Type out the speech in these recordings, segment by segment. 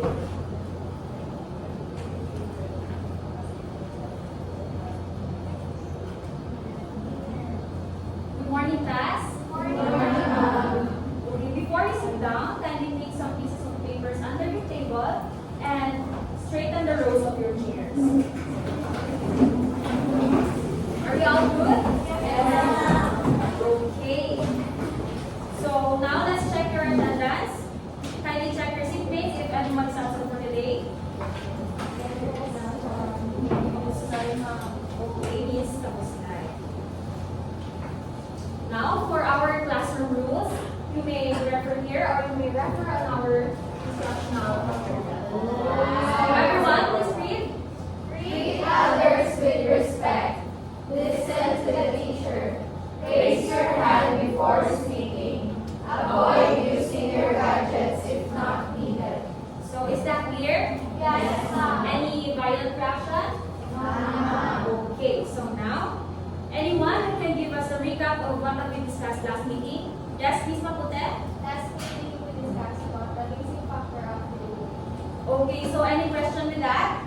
Good morning, class. Morning, ma'am. Okay, before you sit down, kindly take some pieces of papers under your table and straighten the rows of your chairs. Are we all good? Yes. Okay. So now let's check your attendance. Kindly check your seatmates if anyone is absent for today. Okay, yes, tapos na. Now, for our classroom rules, you may refer here or you may refer on our instructional material. So everyone, please read. Treat others with respect. Listen to the teacher. Raise your hand before speaking. Avoid using your gadgets if not needed. So is that clear? Yes, ma'am. Any violent reaction? Ma'am. Okay, so now, anyone who can give us a recap of what we discussed last meeting? Yes, Ms. Mapute? Last meeting we discussed about the missing factor of food. Okay, so any question with that?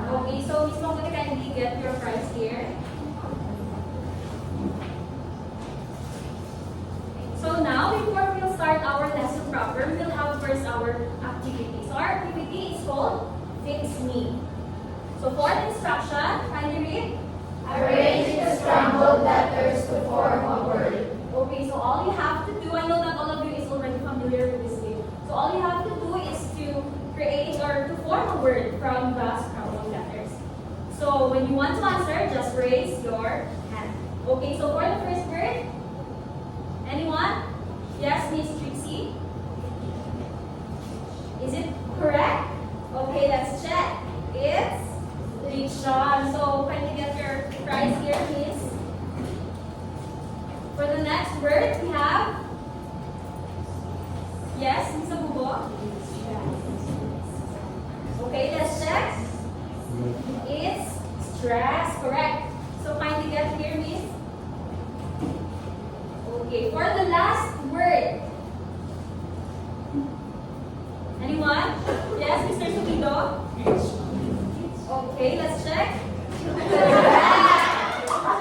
Okay, so Ms. Mapute, kindly get your prize here. So now, before we'll start our lesson proper, we'll have first our activity. So our activity is called Fix Me. So for the instruction, kindly read. Arrange the scrambled letters to form a word. Okay, so all you have to do, I know that all of you is already familiar with this game. So all you have to do is to create or to form a word from the scrambled letters. So when you want to answer, just raise your hand. Okay, so for the first word, anyone? Yes, Miss Trixie? Is it correct? Okay, let's check. It's Richon. So kindly get your prize here, Miss. For the next word, we have, yes, Miss Abubo? Okay, let's check. It's stress, correct. So kindly get here, Miss. Okay, for the last word. Anyone? Yes, Mr. Subido? Okay, let's check.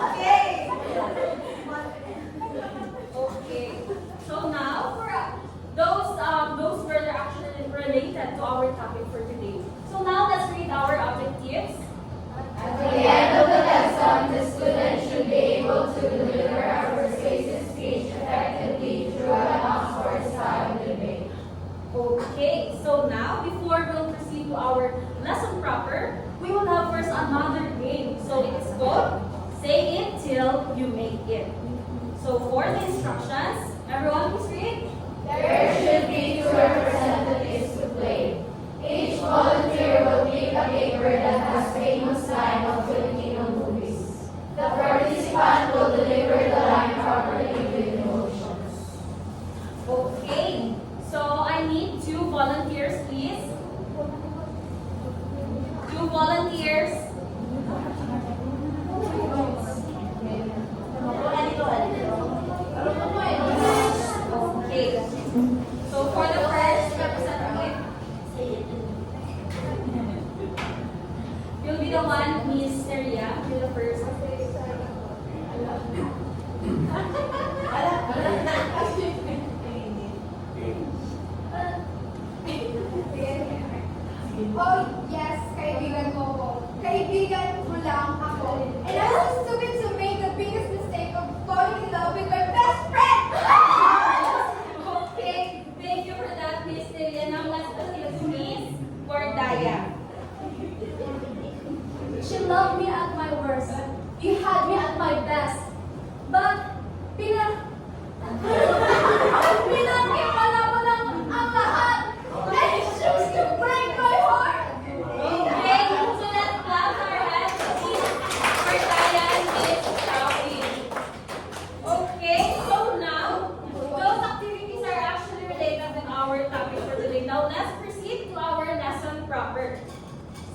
Okay. Okay. So now for those words are actually related to our topic for today. So now let's read our objectives. At the end of the lesson, the student should be able to deliver a persuasive speech effectively through an Oxford-style debate. Okay, so now before we'll proceed to our lesson proper, we will have first another game. So it is called Say It Till You Make It. So for the instructions, everyone please read. There should be 2 representatives to play. Each volunteer will pick a paper that has famous line of Filipino movies. The participant will deliver the line properly with emotions. Okay, so I need 2 volunteers, please. 2 volunteers. Okay. So for the first representative, you'll be the one, Miss Neria. You're the first. Oh, yes, kaibigan ko po. Kaibigan mo lang ako. And I was stupid to make the biggest mistake of falling in love with my best friend! Okay, thank you for that, Miss Neria. Now let's proceed to Miss Cordaya. She loved me at my worst. You had me at my best. But, pinagkipala mo lang ang lahat. And you chose to break my heart. Okay, so let's clap our hands to Miss Cordaya and Miss Rafi. Okay, so now, those activities are actually related with our topic for today. Now let's proceed to our lesson proper.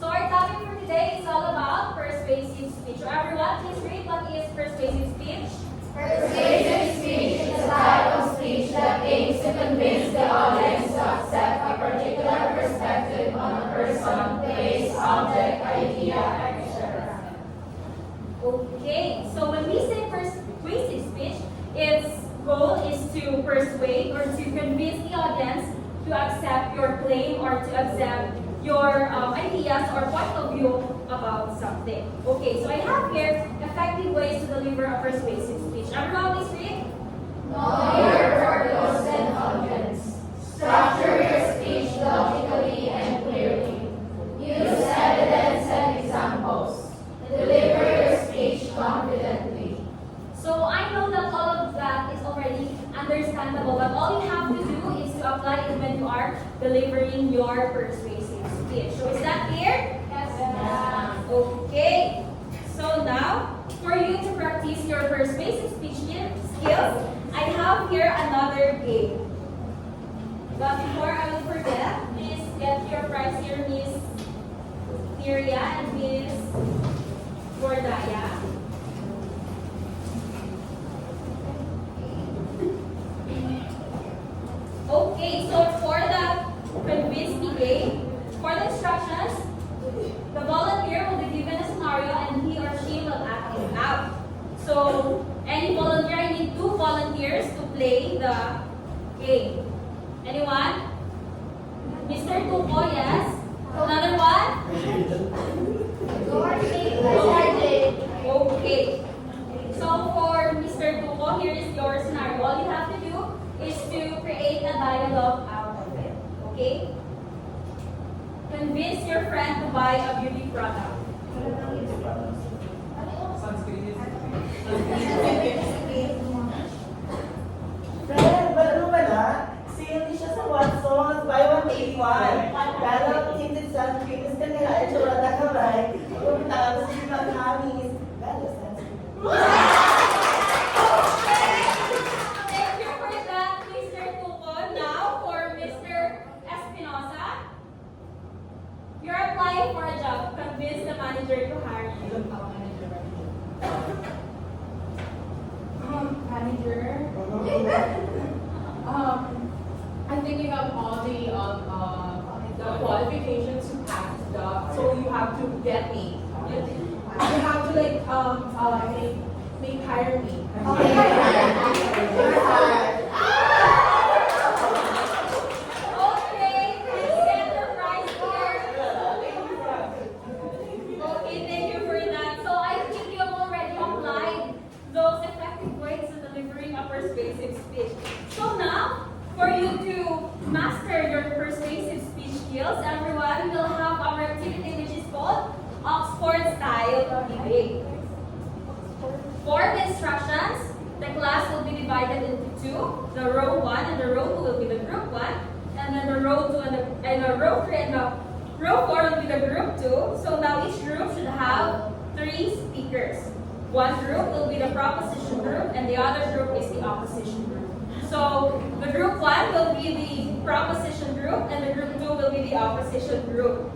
So our topic for today is all about persuasive speech. So everyone, please read what is persuasive speech. Persuasive speech is a type of speech that aims to convince the audience to accept a particular perspective on person, place, object, idea, etc. Okay, so when we say persuasive speech, its goal is to persuade or to convince the audience to accept your claim or to accept your ideas or point of view about something. Okay, so I have here effective ways to deliver a persuasive speech. Everyone please read. Know your purpose and audience. Structure your speech logically and clearly. Use evidence and examples. Deliver your speech confidently. So I know that all of that is already understandable, but all you have to do is to apply it when you are delivering your persuasive speech. So is that clear? Yes. Okay. So now, for you to practice your persuasive speech skills, I have here another game. But before I will forget, please get your prize here, Miss Tyria and Miss Gordaya. Okay, so for the convince me game, for the instructions, the volunteer will be given a scenario and he or she will act it out. So, any volunteer, I need 2 volunteers to play the game. Anyone? Mr. Tuko, yes? Another one? Okay. So for Mr. Tuko, here is your scenario. All you have to do is to create a dialogue out of it. Okay? Convince your friend to buy a beauty product. Friend, ano ba na? Sale siya sa Watsons, buy one take one. Lalo, tinted sunscreen, is kanila ay wala na kamay. Pumunta ka sa mga kamis. Lalo, sunscreen. Thank you for that, Mr. Tuko. Now, for Mr. Espinosa, you're applying for a job. Convince the manager to hire you. Manager, I'm thinking of all the qualifications to pass the job, so you have to get me. You have to make hire me. Okay, please get your prize here. Okay, thank you for that. So I think you have already applied those effective ways of delivering a persuasive speech. So now, for you to master your persuasive speech skills, everyone, we will have our activity which is called Oxford Style Debate. For the instructions, the class will be divided into 2. The row 1 and the row 2 will be the group 1. And then the row 2 and the row 3 and the row 4 will be the group 2. So now each group should have 3 speakers. One group will be the proposition group and the other group is the opposition group. So the group 1 will be the proposition group and the group 2 will be the opposition group.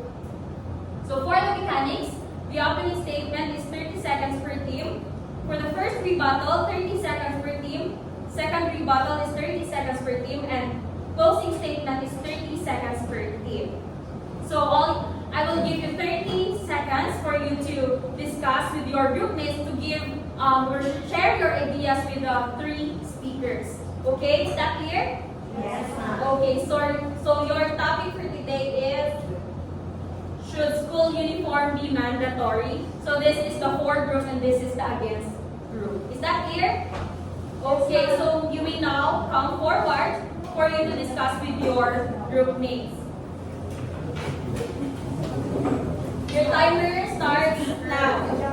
So for the mechanics, the opening statement is 30 seconds per team. For the first rebuttal, 30 seconds per team. Second rebuttal is 30 seconds per team. And closing statement is 30 seconds per team. So I will give you 30 seconds for you to discuss with your group mates to give or share your ideas with the 3 speakers. Okay, is that clear? Yes, ma'am. Okay, so your topic for today is, should school uniform be mandatory? So this is the for group and this is the against group. Is that clear? Okay, so you may now come forward for you to discuss with your group mates. Your timer starts now.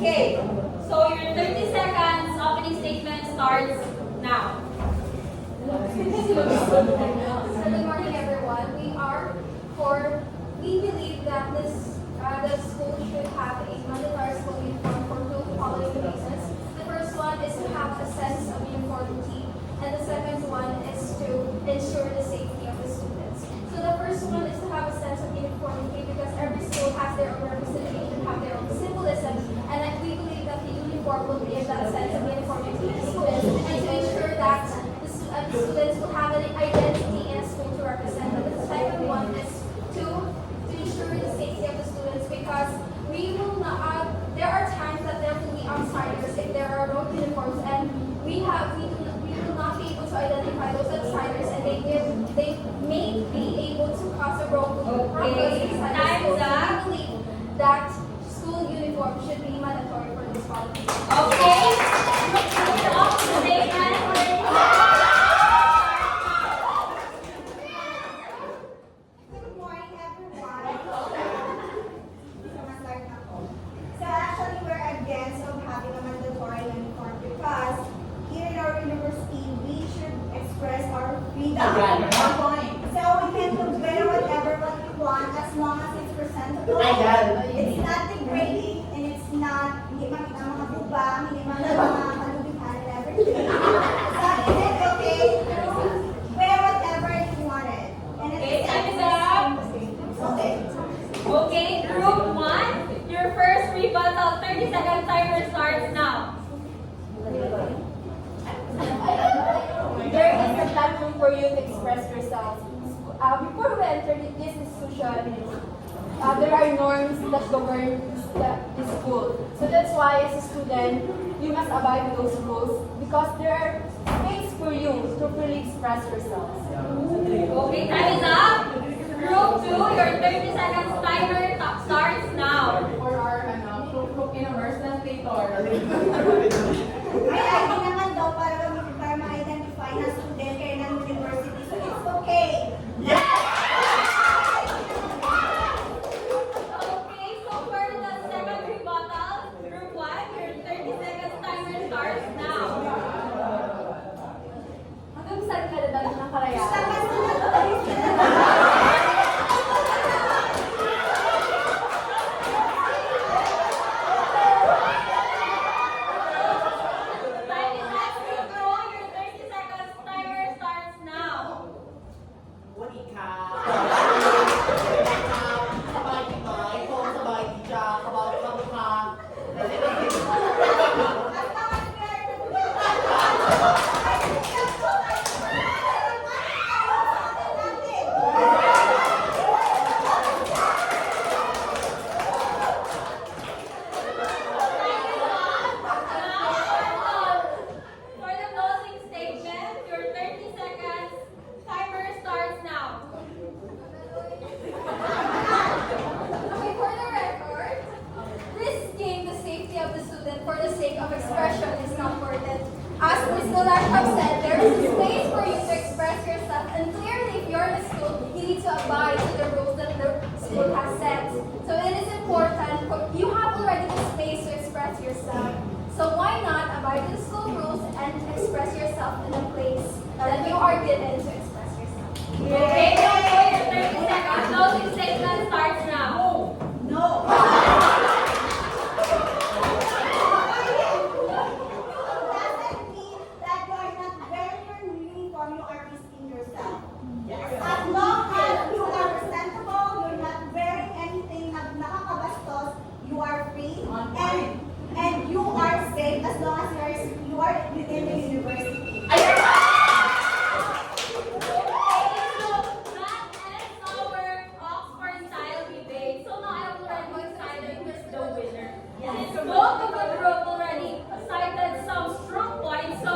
Okay, so your 30 seconds opening statement starts now. So good morning, everyone. We believe that the school should have a mandatory school uniform for two following reasons. The first one is to have a sense of uniformity, and the second one is to ensure the safety of the students. So the first one is to have a sense of uniformity because every school has their own representation, have their own symbolism, and we believe that the uniform will give that sense of uniformity to the students and to ensure that the students will have an identity in a school to represent them. The second one is to ensure the safety of the students because we will not, there are times that there will be outsiders if there are no uniforms and we will not be able to identify those outsiders and they may be able to cause a problem Okay, inside the time's school. up. So we believe that school uniform should be mandatory for this college. Okay, your opening statement. Good morning, everyone. So actually, we're against of having a mandatory uniform because here in our university, we should express our freedom. So we can wear what we want as long as it's presentable. It's not degrading and it's not hindi makita ang mga bubang, hindi makita ang mga kalubihan and everything. So is it okay? Wear whatever you wanted. And at the Okay, time same is up. Okay. Okay, group 1, your first rebuttal 30-second timer starts now. There is a platform for you to express yourself. Before we enter this institution, there are norms that govern the school. So that's why as a student, you must abide by those rules because there are space for you to freely express yourselves. Okay, time is up. Group 2, your 30 seconds timer starts now. For our in-immerse translator. May ID naman daw para ma-identify na student kayo ng university. So it's okay. Okay, so for the second rebuttal, group 1, your 30 seconds timer starts now. Hanggang saan ka na ng karayaan? Saka sunod Time is up, group 2, your 30 seconds timer starts now. สวัสดีค่ะสบายดีไหมโคงสบายดีจ้าสบายดีค่ะ For the closing statement, your 30 seconds timer starts now. Okay, for the record, risking the safety of the student for the sake of expression is not worth it. As Ms. Nolarkov said, there is a space for you to express yourself, and clearly, if you're in a school, you need to abide to the rules that the school has set. So it is important, you have already the space to express yourself. So why not abide to the school rules and express yourself in a place that you are given to express yourself? Okay, your 30 seconds closing statement starts now. doesn't mean that you are not wearing your uniform, you are risking yourself. As long as you are presentable, you're not wearing anything na nakakabastos, you are free and you are safe as long as you are within the university. Okay, so that ends our Oxford style debate. So now I have already decided who's the winner. Since both of the group already cited some strong points, so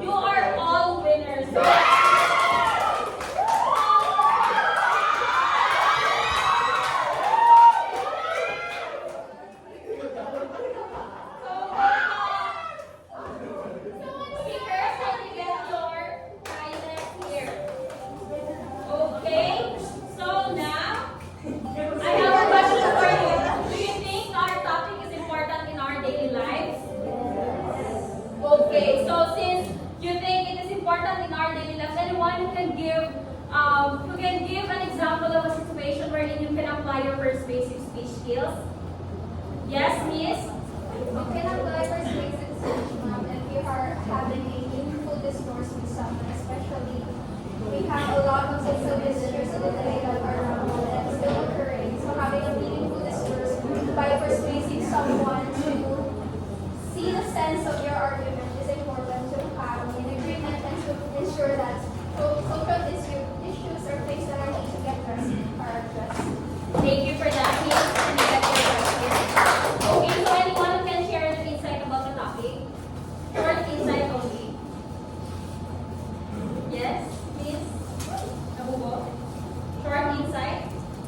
you are all winners. Speakers, skills. Yes, Miss? We can apply for space and search, ma'am, and we are having a meaningful discourse with someone, especially we have a lot of social visitors today that are normal and still occurring. So having a meaningful discourse by persuading someone to see the sense of your argument is important to have an agreement and to ensure that social issues or things that are need to get addressed are addressed. Thank you for that, Miss. And you get your question. Okay, so anyone who can share an insight about the topic? Short insight only. Yes, Miss? Nabubo? Short insight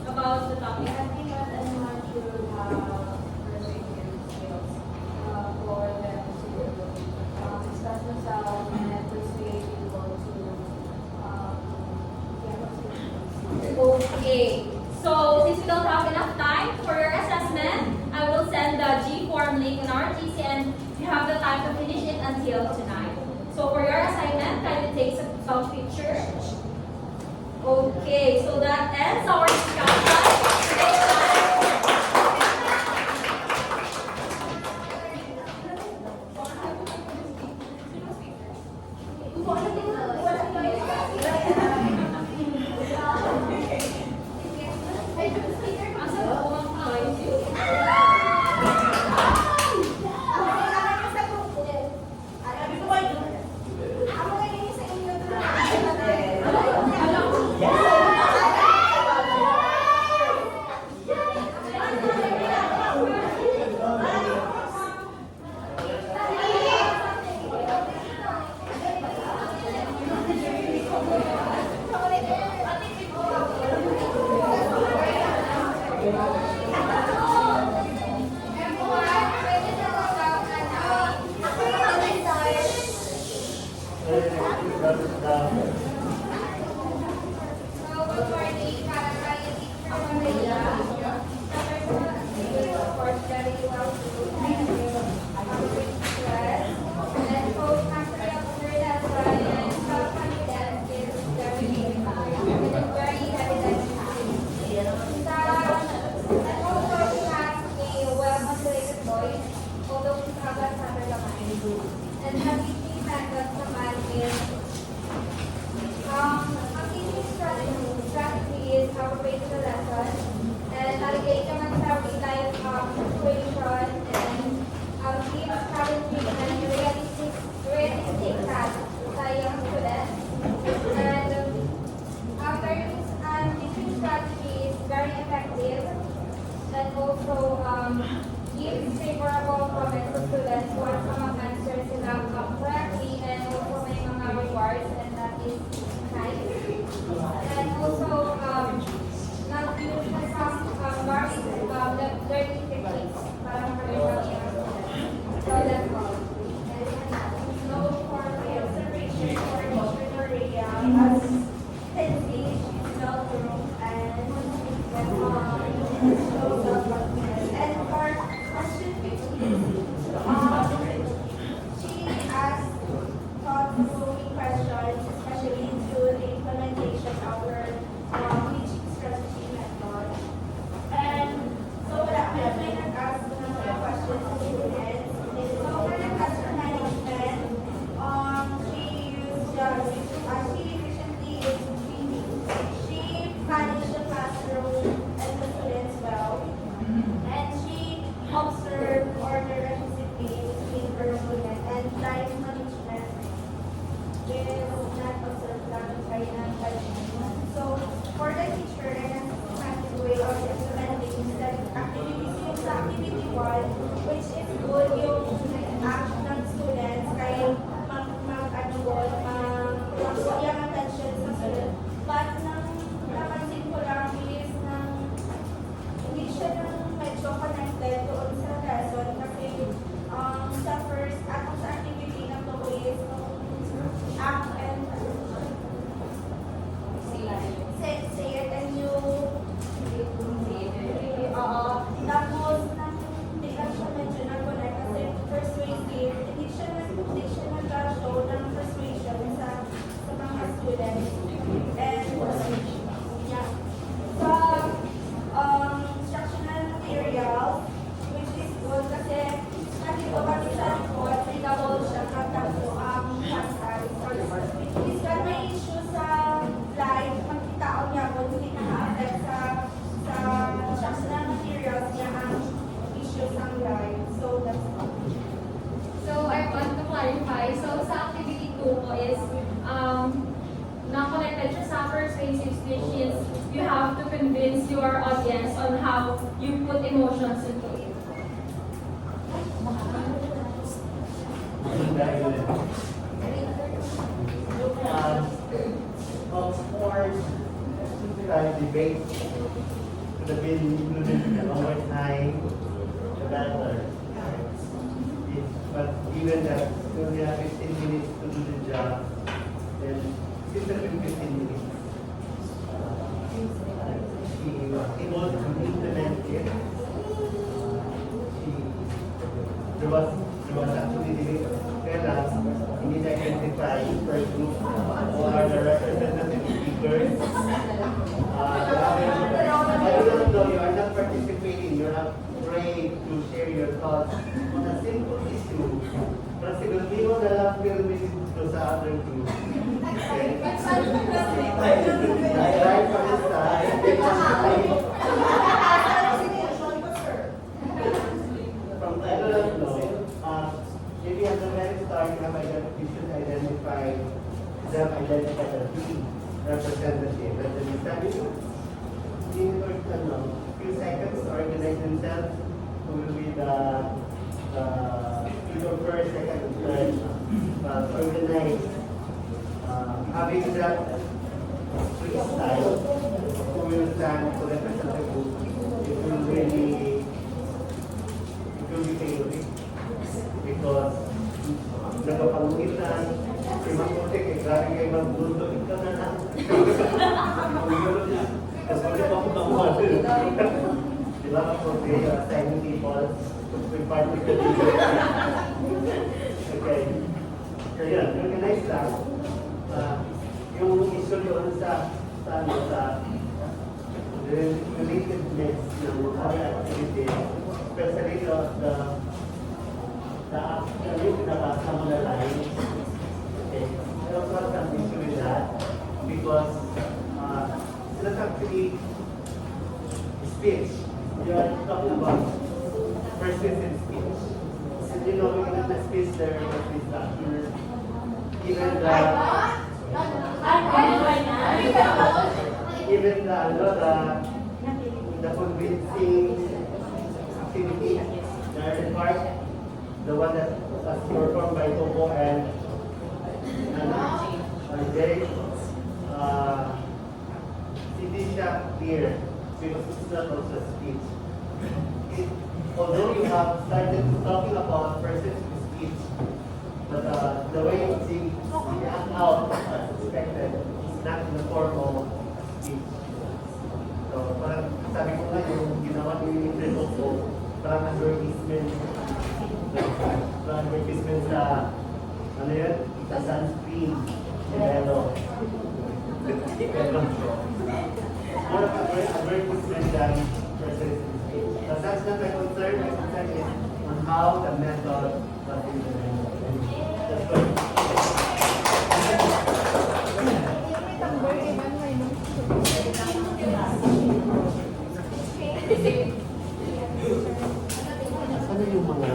about the topic. I think that anyone should have persuasive skills for them to express themselves and persuade people to get what Okay. So, since we don't have enough time for your assessment, I will send the G-form link on our GC and you have the time to finish it until tonight. So, for your assignment, kindly take some pictures. Okay, so that ends our discussion. Next time. Asa ba ang And having things that naman is ang teaching strategy is how to base the lesson and navigate naman sa real life situation and give challenging and realistic tasks sa young students. And after this, teaching strategy is very effective and also gives favorable comments to students who are some answers sila correctly and also may mga rewards and that is nice. And also, nag-use na some learning techniques para makagawa yung students. So that's all. And no for my observation for teacher Noria as sensing well room and and for question 15, she asked thought-provoking questions, especially into the implementation of her teaching strategy method. And so may nag-ask ng mga questions sa students. So for the classroom management, she efficiently is training. She managed the classroom and the students well. And she observed order and discipline between her students and time management is not observed by So for the teacher and a systematic way of implementing that activities yung sa activity 1, which is good yung action ng students kaya yung attention sa student. But napansin ko lang is hindi siya medyo connected doon sa lesson kasi sa first atong sa activity na to is act and say it and you tapos hindi lang siya Of course, debate could have been included in the overtime, the better. But given that we only have 15 minutes to do the job, then still have 15 minutes. She was able to implement it. There was actually debate, kaya hindi na-identify per group who are the representative speakers. I don't know, you are not participating, you're not afraid to share your thoughts on a simple issue. Pero siguro mo na lang pyramid dito sa other group. Okay? Right from the side. From I don't know. Maybe at the very start, you should identify them, identify the three representative. And then you tell you, in few seconds to organize themselves, who will be the first, second, and third, organize. Having that free style, who will stand to represent the group, it will be chaotic. Because nagpapangitan, si Makotek, grabe kayo magbundo, ikaw na lang. Kasi wala pa akong tamuhan. Di ba Makotek, assigning people with particular okay. So yun, organize lang. Yung issue doon sa relatedness ng mga activities, especially yung pinabasa mo na line, okay, I also have some issue with that because it's actually speech. You are talking about persistent speech. And you know, in the speech there was this doctor, even the convincing activity, the early part, the one that was performed by Topo and Jay, it is not clear because it's not also a speech. Although you have started talking about persistent speech, but the way it seems out as expected is not in the form of speech. So, parang sabi ko nga yung ginawa ni Topo, parang advertisement sa ano yun? Sa sunscreen. Pero more of advertisement than persistent speech. But that's not my concern. My concern is on how the method was implemented. That's good. Ano yung mga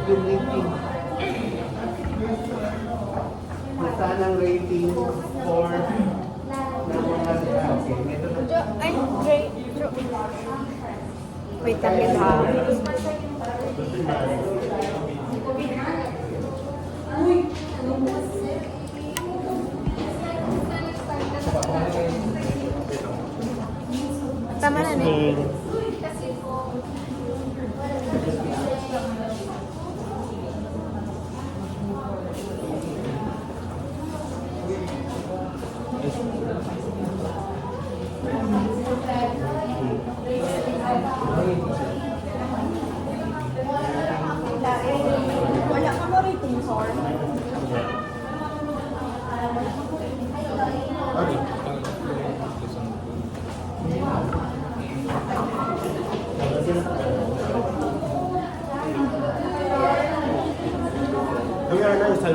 yung rating. Nasaan ang rating for ng mga okay, ito na. Ay, Dre. Wait lang yun ha. Tama na eh. Wala ka mo rating, sir? We are now sa